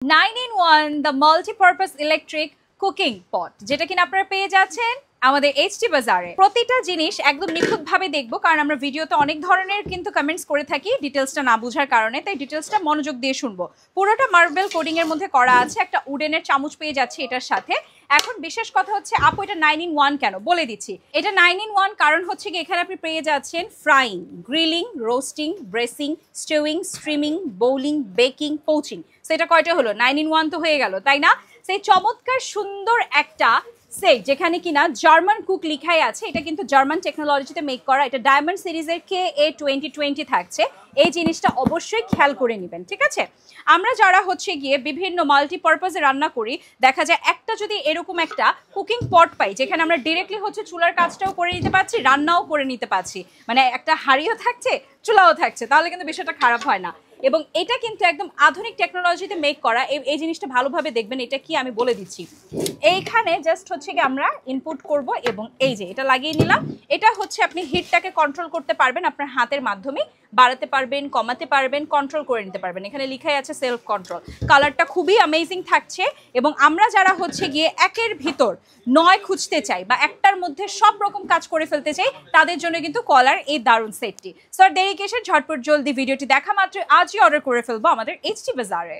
9-in-1 the multipurpose electric cooking পট, যেটা কিনা আপনারা পেয়ে যাচ্ছেন আমাদের এইচটি বাজারে। প্রতিটা জিনিস একদম নিখুঁতভাবে দেখবো, কারণ আমরা ভিডিওতে অনেক ধরনের কিন্তু কমেন্টস করে থাকি ডিটেলসটা না বোঝার কারণে, তাই ডিটেলসটা মনোযোগ দিয়ে শুনবো। পুরোটা মার্বেল কোডিং এর মধ্যে করা আছে, একটা উডেনের চামচ পেয়ে যাচ্ছে এটার সাথে। এখন বিশেষ কথা হচ্ছে আপু এটা 9-in-1 কেন, বলে দিচ্ছি। এটা 9-in-1 কারণ হচ্ছে কি এখানে আপনি পেয়ে যাচ্ছেন frying, grilling, roasting, braising, stewing, streaming, boiling, baking, poaching. So এটা কয়টা হলো? 9-in-1 তো হয়ে গেল, তাই না? সেই চমৎকার সুন্দর একটা সেট যেখানে কিনা জার্মান কুক লিখাই আছে। এটা কিন্তু জার্মান টেকনোলজিতে মেক করা। এটা ডায়মন্ড সিরিজের KA2020 থাকছে। এই জিনিসটা অবশ্যই খেয়াল করে নেবেন, ঠিক আছে? আমরা যারা হচ্ছে গিয়ে বিভিন্ন মাল্টিপারপাসে রান্না করি, দেখা যায় একটা যদি এরকম একটা কুকিং পট পাই যেখানে আমরা ডিরেক্টলি হচ্ছে চুলার কাজটাও করে নিতে পারছি, রান্নাও করে নিতে পারছি, মানে একটা হাঁড়িও থাকছে চুলাও থাকছে, তাহলে কিন্তু বিষয়টা খারাপ হয় না। এবং এটা কিন্তু একদম আধুনিক টেকনোলজিতে মেক করা। এই জিনিসটা ভালোভাবে দেখবেন। এটা কি আমি বলে দিচ্ছি। এইখানে জাস্ট হচ্ছে কি আমরা ইনপুট করব এবং এই যে এটা লাগিয়ে নিলাম। এটা হচ্ছে আপনি হিটটাকে কন্ট্রোল করতে পারবেন আপনার হাতের মাধ্যমে, বাড়াতে পারবেন, কমাতে পারবেন, কন্ট্রোল করে নিতে পারবেন। এখানে লেখাই আছে সেলফ কন্ট্রোল। কালারটা খুবই অ্যামেজিং থাকছে। এবং আমরা যারা হচ্ছে গিয়ে একের ভিতর 9 খুঁজতে চাই বা একটার মধ্যে সব রকম কাজ করে ফেলতে চাই, তাদের জন্য কিন্তু কলার এই দারুণ সেটটি। সো দেরি কিসের, ঝটপট জলদি ভিডিওটি দেখা মাত্র আজই অর্ডার করে ফেলবো আমাদের এইচটি বাজারে।